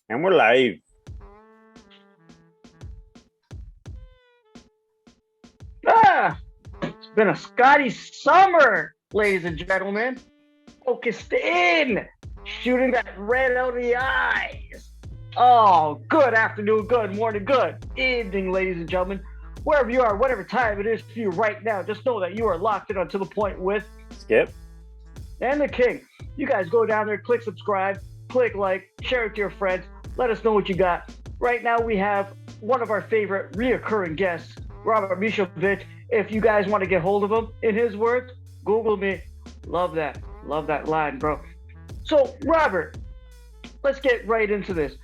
And we're live. It's been a Scottie summer, ladies and gentlemen. Focused in, shooting that red out of the eyes. Oh, good afternoon, good morning, good evening, ladies and gentlemen. Wherever you are, whatever time it is for you right now, just know that you are locked in onto the point with Skip. and the King. You guys go down there, click subscribe, click like, share it to your friends. Let us know what you got. Right now, we have one of our favorite reoccurring guests, Robert Misovic. If you guys want to get hold of him, in his words, Google me. Love that. Love that line, bro. So, Robert, let's get right into this.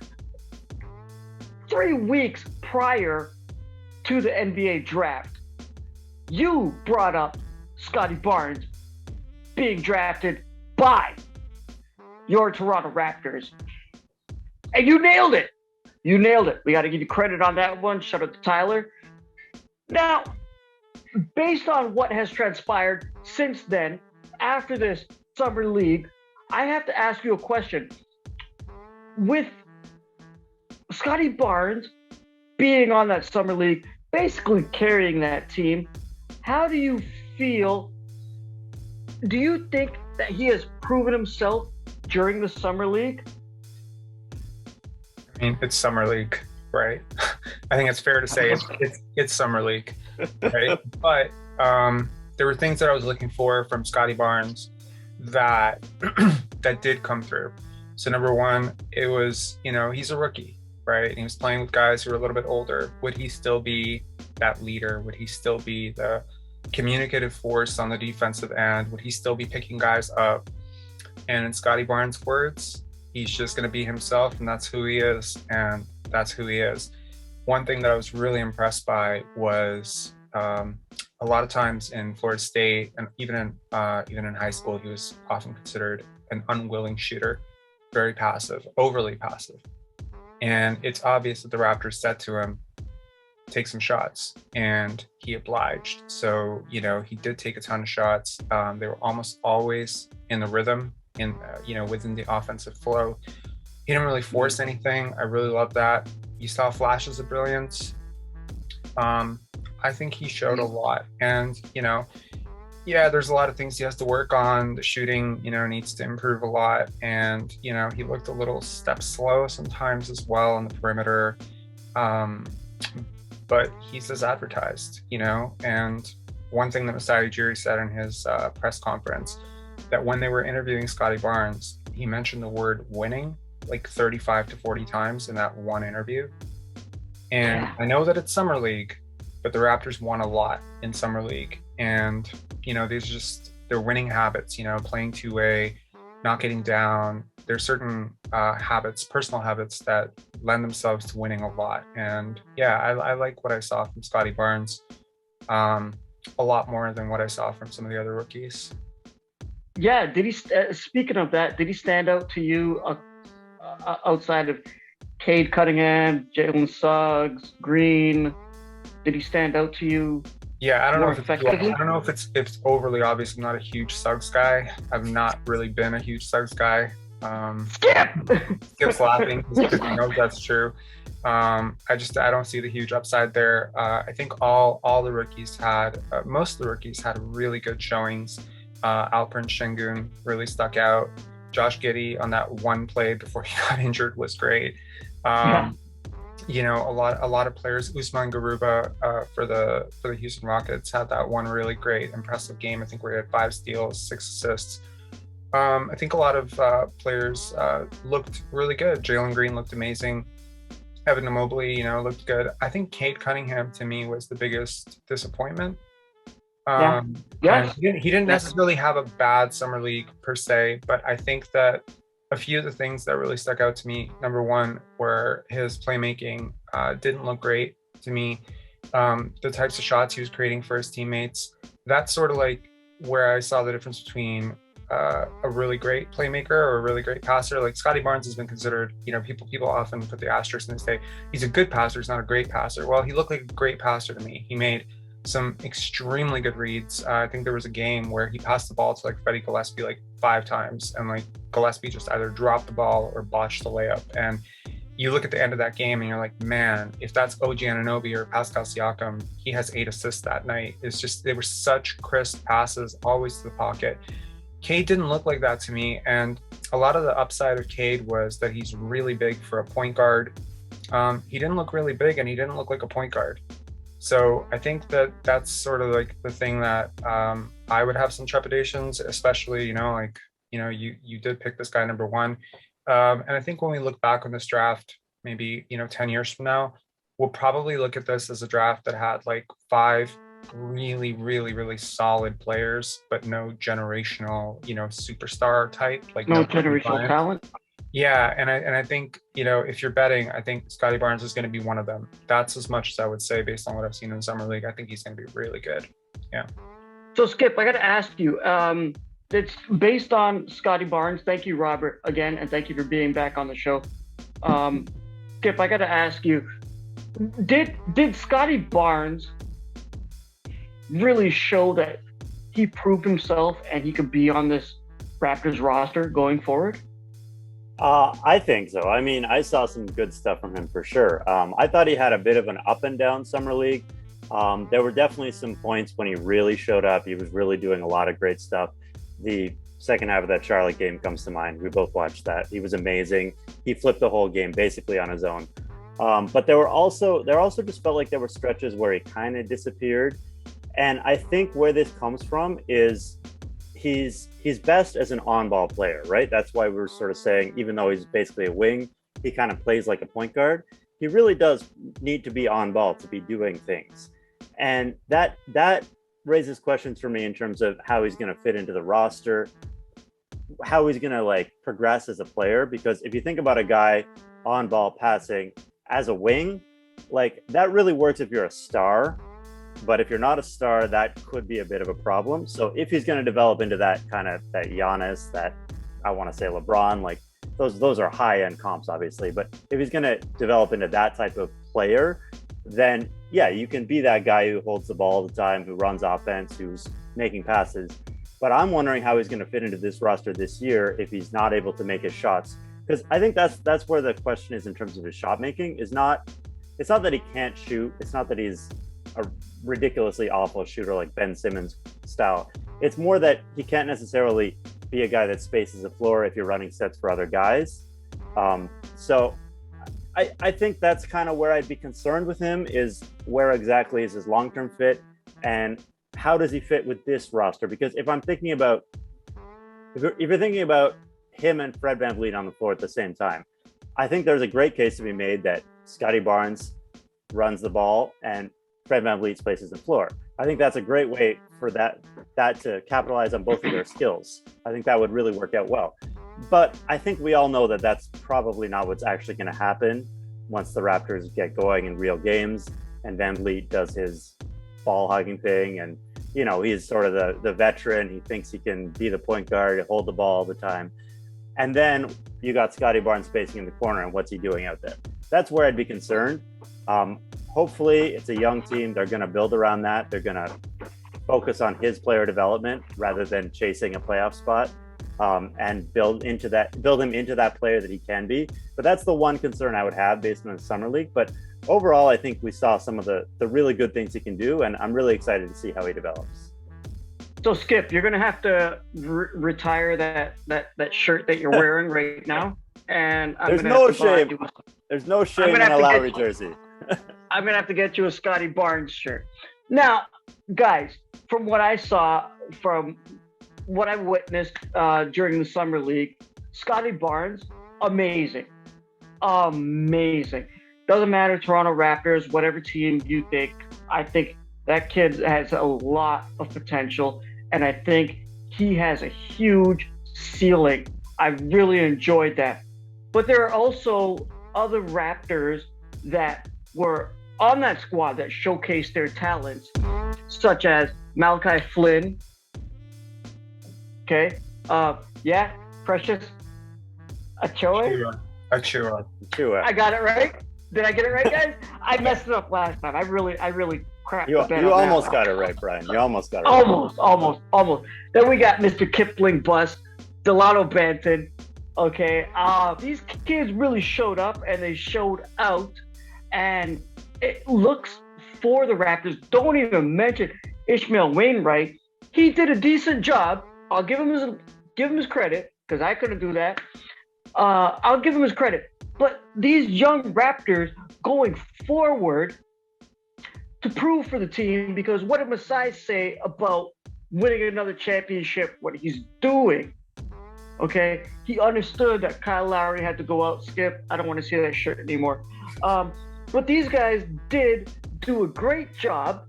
3 weeks prior to the NBA draft, you brought up Scottie Barnes being drafted by your Toronto Raptors. And you nailed it. You nailed it. We got to give you credit on that one. Shout out to Tyler. Now, based on what has transpired since then, after this summer league, I have to ask you a question. With Scottie Barnes being on that summer league, basically carrying that team, how do you feel? Do you think that he has proven himself during the summer league? I mean, it's summer league, right? I think it's fair to say it's summer league, right? But there were things that I was looking for from Scottie Barnes that that did come through. So number one, it was, he's a rookie, right? And he was playing with guys who are a little bit older. Would he still be that leader? Would he still be the communicative force on the defensive end? Would he still be picking guys up? And in Scottie Barnes' words, he's just going to be himself, and that's who he is, and that's who he is. One thing that I was really impressed by was a lot of times in Florida State, and even in high school, he was often considered an unwilling shooter, very passive, overly passive. And it's obvious that the Raptors said to him, take some shots, and he obliged. So, he did take a ton of shots. They were almost always in the rhythm, within the offensive flow. He didn't really force anything. I really love that. You saw flashes of brilliance. I think he showed a lot, and there's a lot of things he has to work on. The shooting, needs to improve a lot, and he looked a little step slow sometimes as well on the perimeter. But he's as advertised, and one thing that Masai Ujiri said in his press conference, that when they were interviewing Scottie Barnes, he mentioned the word winning like 35 to 40 times in that one interview. And I know that it's summer league, but the Raptors won a lot in summer league. And, they're winning habits, playing two-way, not getting down. There's certain habits, personal habits that lend themselves to winning a lot. And I like what I saw from Scottie Barnes a lot more than what I saw from some of the other rookies. Yeah, did he? Speaking of that, did he stand out to you outside of Cade Cunningham, Jalen Suggs, Green? Did he stand out to you? Yeah, I don't know if it's overly obvious. I'm not a huge Suggs guy. I've not really been a huge Suggs guy. Skip's laughing because he knows that's true. I don't see the huge upside there. I think all the rookies most of the rookies had really good showings. Alperen Şengün really stuck out. Josh Giddey on that one play before he got injured was great. A lot of players. Usman Garuba for the Houston Rockets had that one really great, impressive game. I think we had 5 steals, 6 assists. I think a lot of players looked really good. Jalen Green looked amazing. Evan Mobley, looked good. I think Cade Cunningham to me was the biggest disappointment. He didn't necessarily have a bad summer league per se, but I think that a few of the things that really stuck out to me, number one, were his playmaking didn't look great to me. The types of shots he was creating for his teammates, that's sort of like where I saw the difference between a really great playmaker or a really great passer. Like Scottie Barnes has been considered, people often put the asterisk and they say he's a good passer, he's not a great passer. Well, he looked like a great passer to me. He made some extremely good reads. I think there was a game where he passed the ball to like Freddie Gillespie like 5 times, and like Gillespie just either dropped the ball or botched the layup. And you look at the end of that game and you're like, man, if that's OG Anunoby or Pascal Siakam, he has 8 assists that night. It's just, they were such crisp passes, always to the pocket. Cade didn't look like that to me. And a lot of the upside of Cade was that he's really big for a point guard. He didn't look really big, and he didn't look like a point guard. So I think that that's sort of like the thing that I would have some trepidations, especially, you did pick this guy number 1. And I think when we look back on this draft, maybe, 10 years from now, we'll probably look at this as a draft that had like 5 really, really, really solid players, but no generational, superstar type, like no generational talent. Yeah, and I think, if you're betting, I think Scottie Barnes is going to be one of them. That's as much as I would say based on what I've seen in Summer League. I think he's going to be really good. Yeah. So Skip, I got to ask you, it's based on Scottie Barnes. Thank you, Robert, again, and thank you for being back on the show. Skip, I got to ask you, did Scottie Barnes really show that he proved himself and he could be on this Raptors roster going forward? I think so. I mean, I saw some good stuff from him for sure. I thought he had a bit of an up and down Summer League. There were definitely some points when he really showed up. He was really doing a lot of great stuff. The second half of that Charlotte game comes to mind. We both watched that. He was amazing. He flipped the whole game basically on his own. But there also just felt like there were stretches where he kind of disappeared. And I think where this comes from is he's best as an on-ball player, right? That's why we're sort of saying, even though he's basically a wing, he kind of plays like a point guard. He really does need to be on ball to be doing things. And that raises questions for me in terms of how he's going to fit into the roster, how he's going to like progress as a player. Because if you think about a guy on ball passing as a wing, like that really works if you're a star. But if you're not a star, that could be a bit of a problem. So if he's going to develop into that kind of that Giannis, that I want to say LeBron, like those are high end comps, obviously. But if he's going to develop into that type of player, then yeah, you can be that guy who holds the ball all the time, who runs offense, who's making passes. But I'm wondering how he's going to fit into this roster this year if he's not able to make his shots. Because I think that's where the question is in terms of his shot making. It's not that he can't shoot. It's not that he's a ridiculously awful shooter like Ben Simmons style. It's more that he can't necessarily be a guy that spaces the floor if you're running sets for other guys. So I think that's kind of where I'd be concerned with him, is where exactly is his long-term fit and how does he fit with this roster? Because if you're thinking about him and Fred VanVleet on the floor at the same time, I think there's a great case to be made that Scottie Barnes runs the ball and Fred VanVleet spaces the floor. I think that's a great way for that to capitalize on both of their skills. I think that would really work out well. But I think we all know that that's probably not what's actually going to happen once the Raptors get going in real games and VanVleet does his ball hugging thing. And, he's sort of the veteran. He thinks he can be the point guard, hold the ball all the time. And then you got Scottie Barnes spacing in the corner, and what's he doing out there? That's where I'd be concerned. Hopefully it's a young team. They're going to build around that. They're going to focus on his player development rather than chasing a playoff spot, and build him into that player that he can be. But that's the one concern I would have based on the Summer League. But overall, I think we saw some of the really good things he can do, and I'm really excited to see how he develops. So Skip, you're going to have to retire that shirt that you're wearing right now. And there's no shame in a Lowry jersey. I'm going to have to get you a Scottie Barnes shirt. Now, guys, from what I saw, from what I witnessed during the Summer League, Scottie Barnes, amazing. Amazing. Doesn't matter, Toronto Raptors, whatever team you think, I think that kid has a lot of potential, and I think he has a huge ceiling. I really enjoyed that. But there are also other Raptors that were on that squad that showcased their talents, such as Malachi Flynn. Okay. Precious Achiuwa. Achiuwa. I got it right. Did I get it right, guys? I messed it up last time. I really crapped you the bed. You almost got it right, Brian. You almost got it right. Almost. Then we got Mr. Kipling Bus, Dalano Banton, Okay, these kids really showed up and they showed out, and it looks for the Raptors. Don't even mention Ishmael Wainwright. He did a decent job. I'll give him his credit because I couldn't do that. I'll give him his credit. But these young Raptors going forward to prove for the team, because what did Masai say about winning another championship? What he's doing. Okay, he understood that Kyle Lowry had to go out. Skip, I don't want to see that shirt anymore. But these guys did do a great job,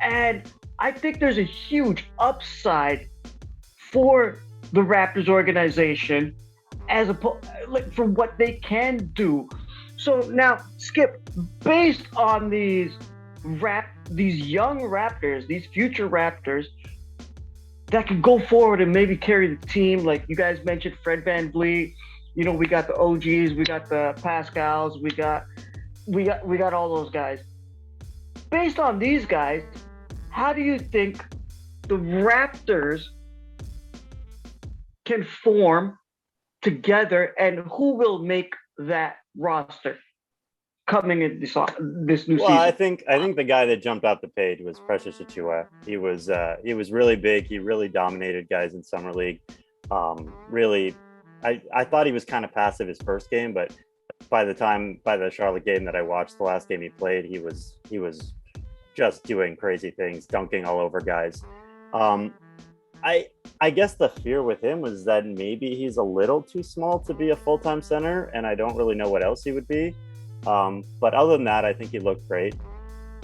and I think there's a huge upside for the Raptors organization for what they can do. So now, Skip, based on these young Raptors, these future Raptors that can go forward and maybe carry the team, like you guys mentioned, Fred VanVleet. You know, we got the OGs, we got the Pascals, we got all those guys. Based on these guys, how do you think the Raptors can form together, and who will make that roster coming in this new season? I think the guy that jumped out the page was Precious Achiuwa. He was really big. He really dominated guys in summer league. Really, I thought he was kind of passive his first game, but by the Charlotte game that I watched, the last game he played, he was just doing crazy things, dunking all over guys. I guess the fear with him was that maybe he's a little too small to be a full-time center, and I don't really know what else he would be. But other than that, I think he looked great.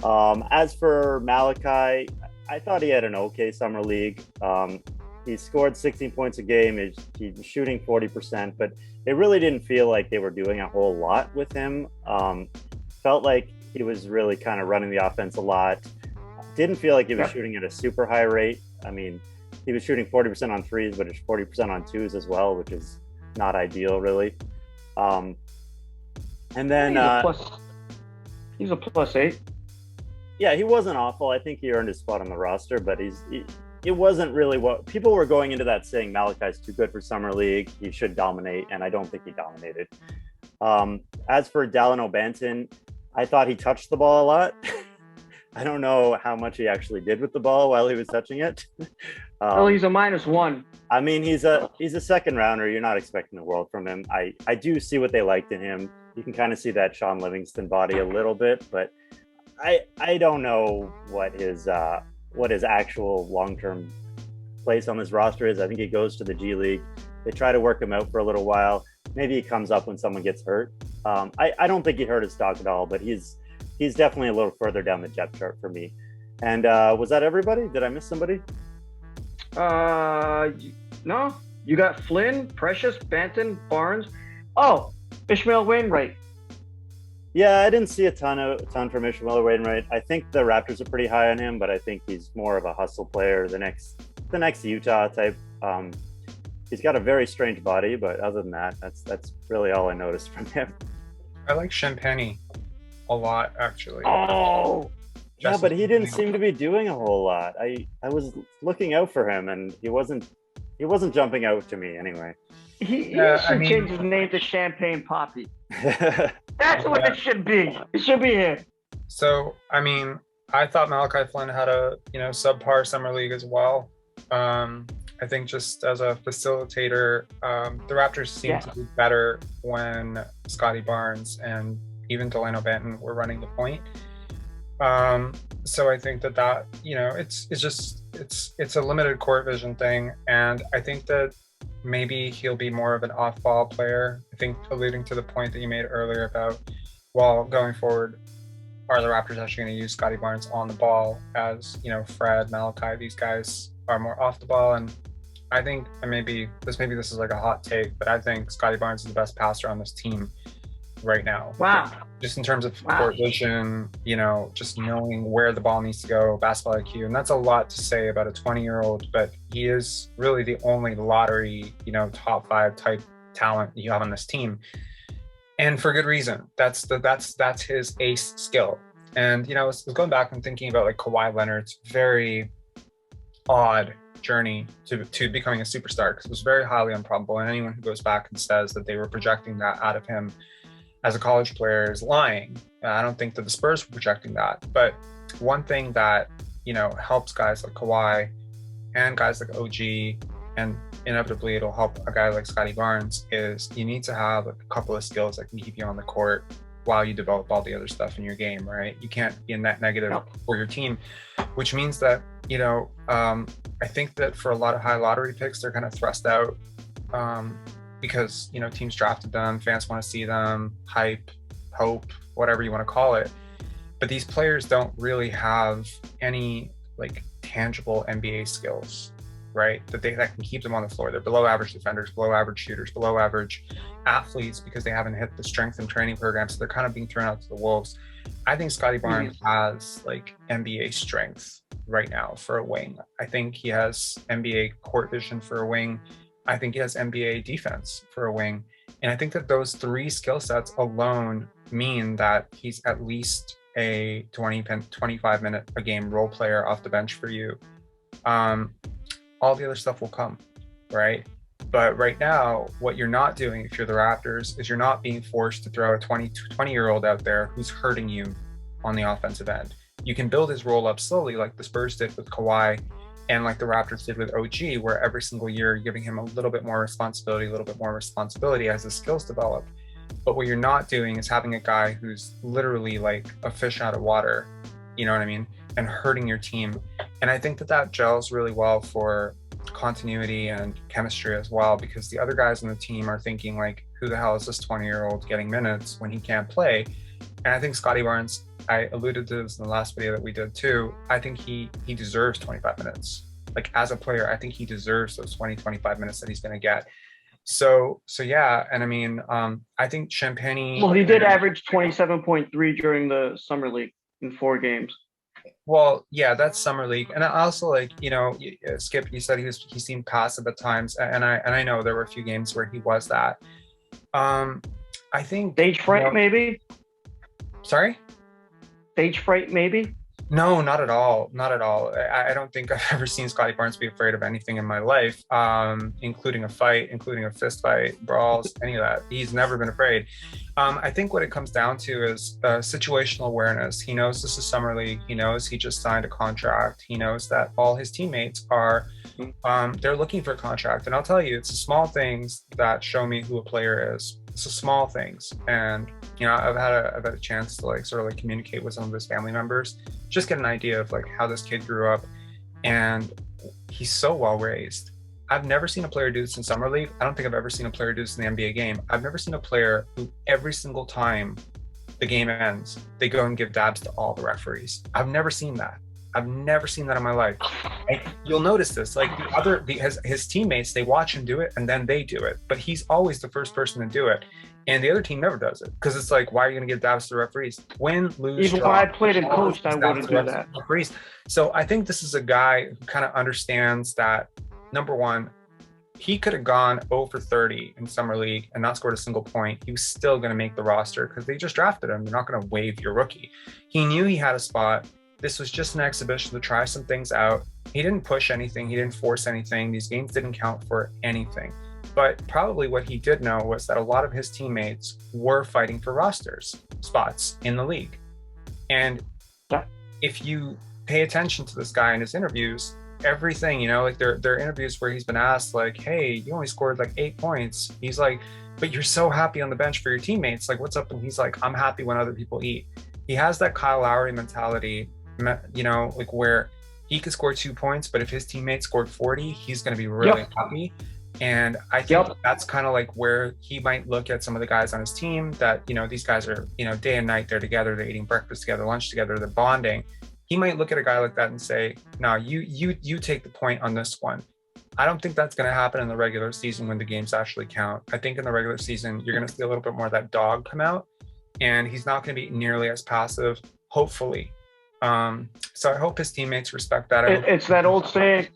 As for Malachi, I thought he had an okay summer league. He scored 16 points a game. He's shooting 40%, but it really didn't feel like they were doing a whole lot with him. Felt like he was really kind of running the offense a lot. Didn't feel like he was shooting at a super high rate. I mean, he was shooting 40% on threes, but it's 40% on twos as well, which is not ideal, really. And then he's a +8. Yeah, he wasn't awful. I think he earned his spot on the roster, but it wasn't really what people were going into that saying. Malachi's too good for summer league. He should dominate, and I don't think he dominated. As for Dalano Banton, I thought he touched the ball a lot. I don't know how much he actually did with the ball while he was touching it. He's a -1. I mean, he's a second rounder. You're not expecting the world from him. I do see what they liked in him. You can kind of see that Sean Livingston body a little bit, but I don't know what his actual long-term place on this roster is. I think he goes to the G League. They try to work him out for a little while. Maybe he comes up when someone gets hurt. I don't think he hurt his stock at all, but he's definitely a little further down the depth chart for me. And was that everybody? Did I miss somebody? No. You got Flynn, Precious, Banton, Barnes. Oh, Ishmael Wainwright. Yeah, I didn't see a ton from Ishmael Wainwright. I think the Raptors are pretty high on him, but I think he's more of a hustle player, the next Utah type. He's got a very strange body, but other than that, that's really all I noticed from him. I like Champagne a lot, actually. Oh, yeah, but he didn't seem to be doing a whole lot. I was looking out for him, and he wasn't jumping out to me anyway. He should change his name to Champagne Poppy. That's what it should be. It should be him. So, I mean, I thought Malachi Flynn had a subpar summer league as well. I think just as a facilitator, the Raptors seemed to do better when Scottie Barnes and even Dalano Banton were running the point. So I think that it's a limited court vision thing, and I think that maybe he'll be more of an off-ball player. I think alluding to the point that you made earlier about, well, going forward, are the Raptors actually going to use Scottie Barnes on the ball as, Fred, Malachi, these guys are more off the ball? And I think maybe this is like a hot take, but I think Scottie Barnes is the best passer on this team right now. Wow. Just in terms of court vision, just knowing where the ball needs to go, basketball IQ. And that's a lot to say about a 20-year-old, but he is really the only lottery, top 5 type talent you have on this team. And for good reason. That's his ace skill. And, I was going back and thinking about like Kawhi Leonard's very odd journey to becoming a superstar, because it was very highly improbable. And anyone who goes back and says that they were projecting that out of him as a college player is lying. I don't think that the Spurs were projecting that. But one thing that, helps guys like Kawhi and guys like OG, and inevitably it'll help a guy like Scottie Barnes, is you need to have a couple of skills that can keep you on the court while you develop all the other stuff in your game, right? You can't be a net negative for your team, which means that, I think that for a lot of high lottery picks, they're kind of thrust out because, teams drafted them, fans want to see them, hype, hope, whatever you want to call it. But these players don't really have any like tangible NBA skills, right? That can keep them on the floor. They're below average defenders, below average shooters, below average athletes because they haven't hit the strength and training program. So they're kind of being thrown out to the wolves. I think Scottie Barnes has like NBA strength right now for a wing. I think he has NBA court vision for a wing. I think he has NBA defense for a wing. And I think that those three skill sets alone mean that he's at least a 25 minute a game role player off the bench for you. All the other stuff will come, right? But right now, what you're not doing if you're the Raptors is you're not being forced to throw a 20-year-old out there who's hurting you on the offensive end. You can build his role up slowly like the Spurs did with Kawhi and like the Raptors did with OG, where every single year you're giving him a little bit more responsibility as his skills develop. But what you're not doing is having a guy who's literally like a fish out of water, you know what I mean? And hurting your team. And I think that gels really well for continuity and chemistry as well, because the other guys on the team are thinking like, who the hell is this 20-year-old getting minutes when he can't play? And I think Scottie Barnes, I alluded to this in the last video that we did too, I think he deserves 25 minutes. Like as a player, I think he deserves those 25 minutes that he's going to get. So yeah, and I mean, I think Champagnie... Well, he did average 27.3 during the Summer League in 4 games. Well, yeah, that's Summer League. And I also like, Skip, you said he seemed passive at times. And I know there were a few games where he was that. I think... Stage fright, maybe? Sorry? Stage fright, maybe? No, not at all. Not at all. I don't think I've ever seen Scottie Barnes be afraid of anything in my life, including a fight, including a fist fight, brawls, any of that. He's never been afraid. I think what it comes down to is situational awareness. He knows this is Summer League. He knows he just signed a contract. He knows that all his teammates are, they're looking for a contract. And I'll tell you, it's the small things that show me who a player is. It's the small things. And, I've had a chance to like sort of like communicate with some of his family members, just get an idea of like how this kid grew up. And he's so well raised. I've never seen a player do this in Summer League. I don't think I've ever seen a player do this in the NBA game. I've never seen a player who every single time the game ends, they go and give dabs to all the referees. I've never seen that. I've never seen that in my life. And you'll notice this, like his teammates, they watch him do it and then they do it. But he's always the first person to do it. And the other team never does it. Because it's like, why are you going to give dabs to the referees? Win, lose, even draw, when I played and coached, I wouldn't do that. Referees. So I think this is a guy who kind of understands that, number one, he could have gone 0 for 30 in Summer League and not scored a single point. He was still going to make the roster because they just drafted him. They're not going to waive your rookie. He knew he had a spot. This was just an exhibition to try some things out. He didn't push anything. He didn't force anything. These games didn't count for anything. But probably what he did know was that a lot of his teammates were fighting for rosters spots in the league. And if you pay attention to this guy in his interviews, everything, like there are interviews where he's been asked like, hey, you only scored like 8 points. He's like, but you're so happy on the bench for your teammates. Like, what's up? And he's like, I'm happy when other people eat. He has that Kyle Lowry mentality, like where he could score 2 points, but if his teammates scored 40, he's going to be really happy. And I think that's kind of like where he might look at some of the guys on his team that, these guys are, day and night, they're together, they're eating breakfast together, lunch together, they're bonding. He might look at a guy like that and say, no, you take the point on this one. I don't think that's going to happen in the regular season when the games actually count. I think in the regular season, you're going to see a little bit more of that dog come out, and he's not going to be nearly as passive, hopefully. So I hope his teammates respect that. It's that old saying.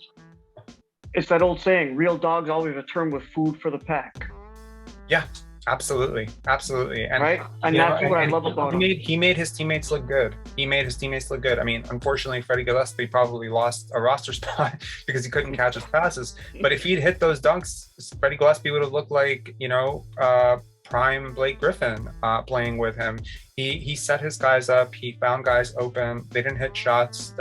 It's that old saying, real dogs always return with food for the pack. Yeah, Absolutely, absolutely, and right? And that's what I love about him. He made his teammates look good. I mean, unfortunately, Freddie Gillespie probably lost a roster spot because he couldn't catch his passes. But if he'd hit those dunks, Freddie Gillespie would have looked like, prime Blake Griffin playing with him. He set his guys up. He found guys open. They didn't hit shots.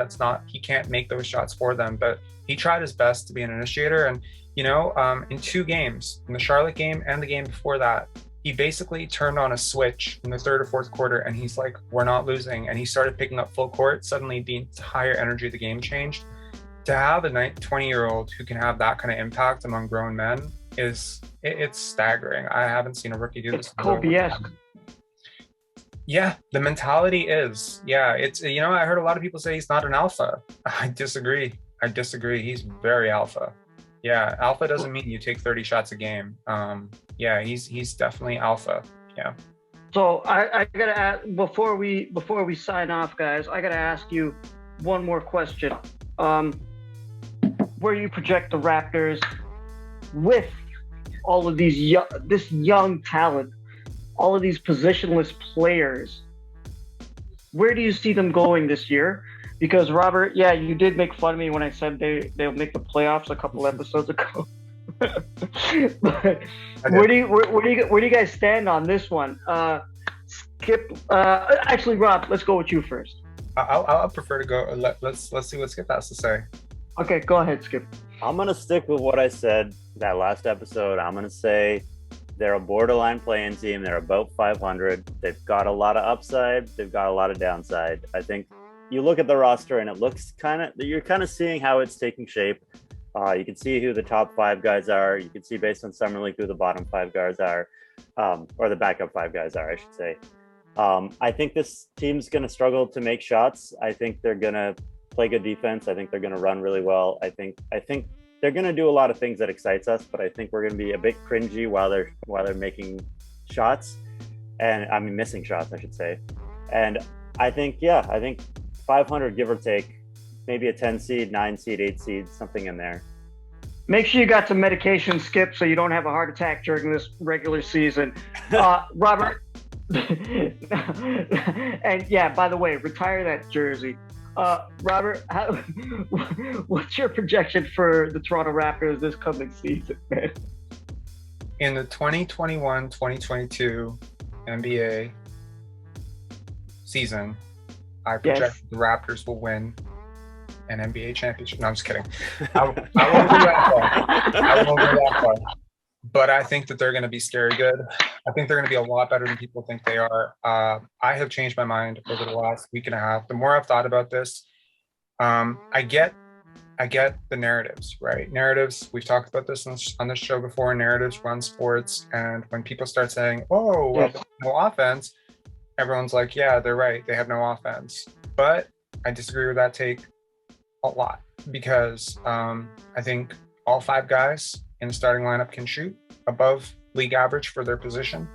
He can't make those shots for them, but he tried his best to be an initiator. And in 2 games, in the Charlotte game and the game before that, he basically turned on a switch in the 3rd or 4th quarter, and he's like, we're not losing. And he started picking up full court. Suddenly, the entire energy of the game changed. To have a 20-year-old who can have that kind of impact among grown men it's staggering. I haven't seen a rookie do this. It's Kobe-esque. Yeah, the mentality is. Yeah, it's, I heard a lot of people say he's not an alpha. I disagree. He's very alpha. Yeah, alpha doesn't mean you take 30 shots a game. Yeah, he's definitely alpha. Yeah. So I gotta ask, before we sign off, guys, I gotta ask you one more question. Where you project the Raptors with all of this young talent, all of these positionless players? Where do you see them going this year? Because Robert, yeah, you did make fun of me when I said they'll make the playoffs a couple episodes ago. But where do you guys stand on this one? Skip. Actually, Rob, let's go with you first. I'll prefer to go. Let's see what Skip has to say. Okay, go ahead, Skip. I'm gonna stick with what I said that last episode. I'm gonna say they're a borderline playing team. They're about 500. They've got a lot of upside. They've got a lot of downside. I think you look at the roster and it looks you're kind of seeing how it's taking shape. You can see who the top 5 guys are. You can see based on Summer League who the bottom 5 guys are, or the backup 5 guys are, I should say. I think this team's going to struggle to make shots. I think they're going to play good defense. I think they're going to run really well. I think they're going to do a lot of things that excites us, but I think we're going to be a bit cringy while they're making shots, and I mean missing shots, I should say. And I think 500, give or take, maybe a 10 seed, 9 seed, 8 seed, something in there. Make sure you got some medication, Skip, so you don't have a heart attack during this regular season. Robert, and yeah, by the way, retire that jersey. Robert, what's your projection for the Toronto Raptors this coming season, man? In the 2021-2022 NBA season, I project the Raptors will win an NBA championship. No, I'm just kidding. I won't go that far. But I think that they're going to be scary good. I think they're going to be a lot better than people think they are. I have changed my mind over the last week and a half. The more I've thought about this, I get the narratives, right? Narratives, we've talked about this on this show before. Narratives run sports. And when people start saying, oh, well, no offense, everyone's like, yeah, they're right. They have no offense. But I disagree with that take a lot because I think all 5 guys in the starting lineup can shoot above league average for their position.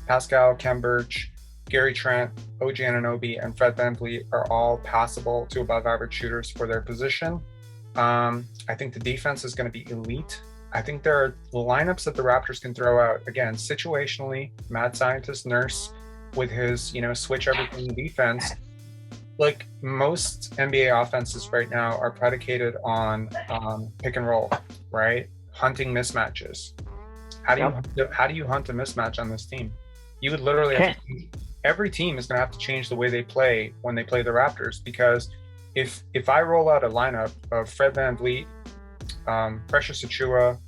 Pascal, Kem Birch, Gary Trent, OG Anunoby, and Fred VanVleet are all passable to above average shooters for their position. I think the defense is going to be elite. I think there are lineups that the Raptors can throw out. Again, situationally, mad scientist Nurse with his, switch everything defense. Like most NBA offenses right now are predicated on pick and roll, right? Hunting mismatches. How do you hunt a mismatch on this team? You would literally have to, every team is going to have to change the way they play when they play the Raptors, because if I roll out a lineup of Fred VanVleet, Precious Achiuwa,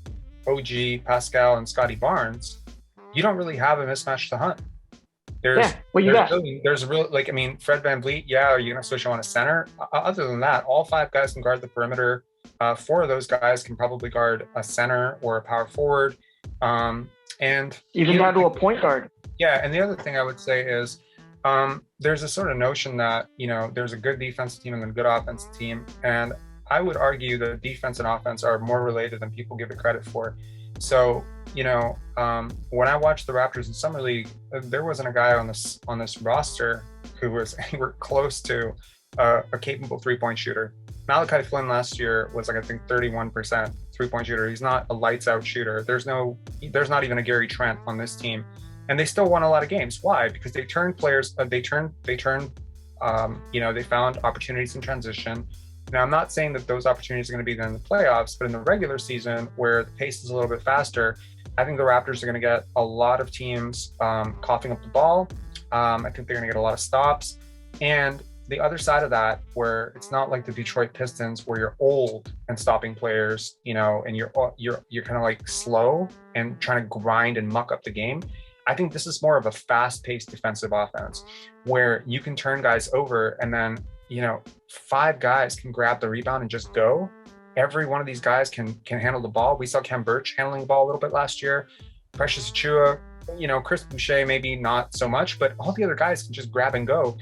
OG, Pascal, and Scottie Barnes, you don't really have a mismatch to hunt. There's a real, Fred VanVleet, are you going to switch on a center? Other than that, all 5 guys can guard the perimeter. 4 of those guys can probably guard a center or a power forward. And even down to a point guard. Yeah, and the other thing I would say is there's a sort of notion that, there's a good defensive team and a good offensive team. And I would argue that defense and offense are more related than people give it credit for. So, when I watched the Raptors in Summer League, there wasn't a guy on this roster who was anywhere close to a capable 3-point shooter. Malachi Flynn last year was I think 31% 3-point shooter. He's not a lights out shooter. There's not even a Gary Trent on this team. and they still won a lot of games. Why? Because they turned players, they found opportunities in transition. Now, I'm not saying that those opportunities are going to be there in the playoffs, but in the regular season, where the pace is a little bit faster, I think the Raptors are going to get a lot of teams coughing up the ball. I think they're going to get a lot of stops. And the other side of that, where it's not like the Detroit Pistons, where you're old and stopping players, and you're kind of like slow and trying to grind and muck up the game. I think this is more of a fast-paced defensive offense, where you can turn guys over and then 5 guys can grab the rebound and just go. Every one of these guys can handle the ball. We saw Kem Birch handling the ball a little bit last year. Precious Achiuwa, Chris Boucher maybe not so much, but all the other guys can just grab and go.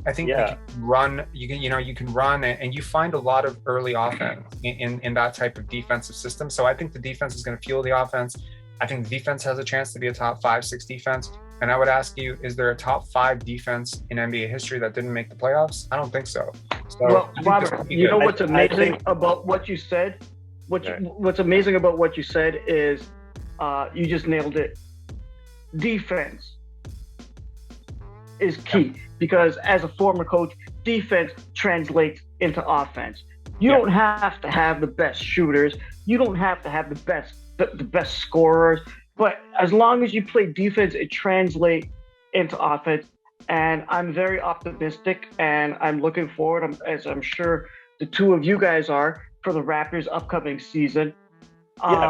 I think you can run. You can run, and you find a lot of early offense in that type of defensive system. So I think the defense is going to fuel the offense. I think the defense has a chance to be a top 5-6 defense. And I would ask you, is there a top 5 defense in NBA history that didn't make the playoffs? I don't think so. Well, Robert, you know what's amazing about what you said? What's amazing about what you said is you just nailed it. Defense is key, because as a former coach, defense translates into offense. You don't have to have the best shooters. You don't have to have the best scorers. But as long as you play defense, it translates into offense. And I'm very optimistic, and I'm looking forward, as I'm sure the two of you guys are, for the Raptors' upcoming season.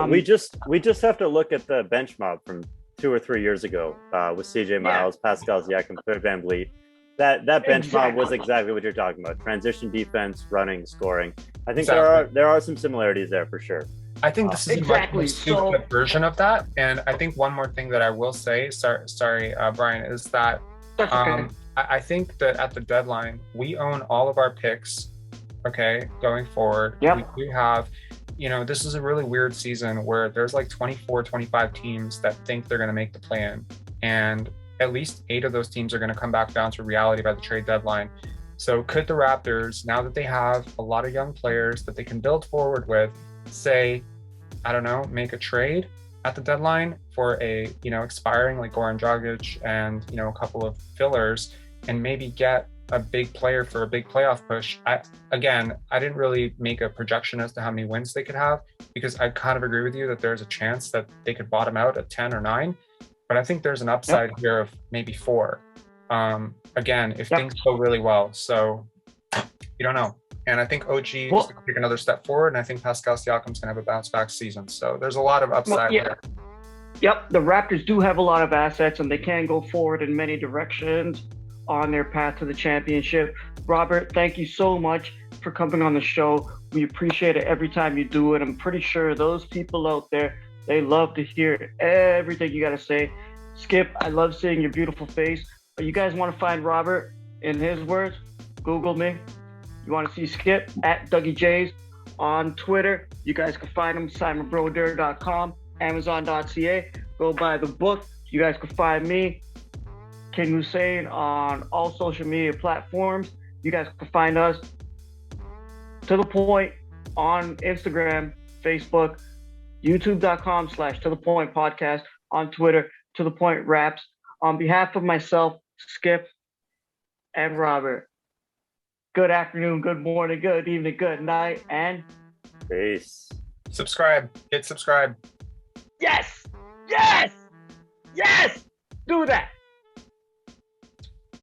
We just have to look at the bench mob from 2 or 3 years ago with CJ Miles, Pascal Siakam, Fred VanVleet. That bench mob was exactly what you're talking about: transition defense, running, scoring. I think there are some similarities there for sure. I think this is a much more stupid version of that. And I think one more thing that I will say, sorry, Brian, is that I think that at the deadline, we own all of our picks, okay, going forward. Yep. We do have, this is a really weird season where there's like 24, 25 teams that think they're going to make the play-in. And at least 8 of those teams are going to come back down to reality by the trade deadline. So could the Raptors, now that they have a lot of young players that they can build forward with, say, I don't know, make a trade at the deadline for a, expiring like Goran Dragic and, a couple of fillers, and maybe get a big player for a big playoff push. I didn't really make a projection as to how many wins they could have, because I kind of agree with you that there's a chance that they could bottom out at 10 or 9, but I think there's an upside here of maybe 4. If things go really well. So you don't know. And I think OG is going to take another step forward, and I think Pascal Siakam's going to have a bounce back season. So there's a lot of upside there. Yep, the Raptors do have a lot of assets, and they can go forward in many directions on their path to the championship. Robert, thank you so much for coming on the show. We appreciate it every time you do it. I'm pretty sure those people out there, they love to hear everything you got to say. Skip, I love seeing your beautiful face. You guys want to find Robert, in his words, Google me. You want to see Skip at Dougie J's on Twitter. You guys can find him, simonbroder.com, amazon.ca. Go buy the book. You guys can find me, King Hussein, on all social media platforms. You guys can find us, To The Point, on Instagram, Facebook, youtube.com/To The Point Podcast, on Twitter, To The Point Raps. On behalf of myself, Skip, and Robert, good afternoon, good morning, good evening, good night, and peace. Subscribe. Hit subscribe. Yes! Yes! Yes! Do that!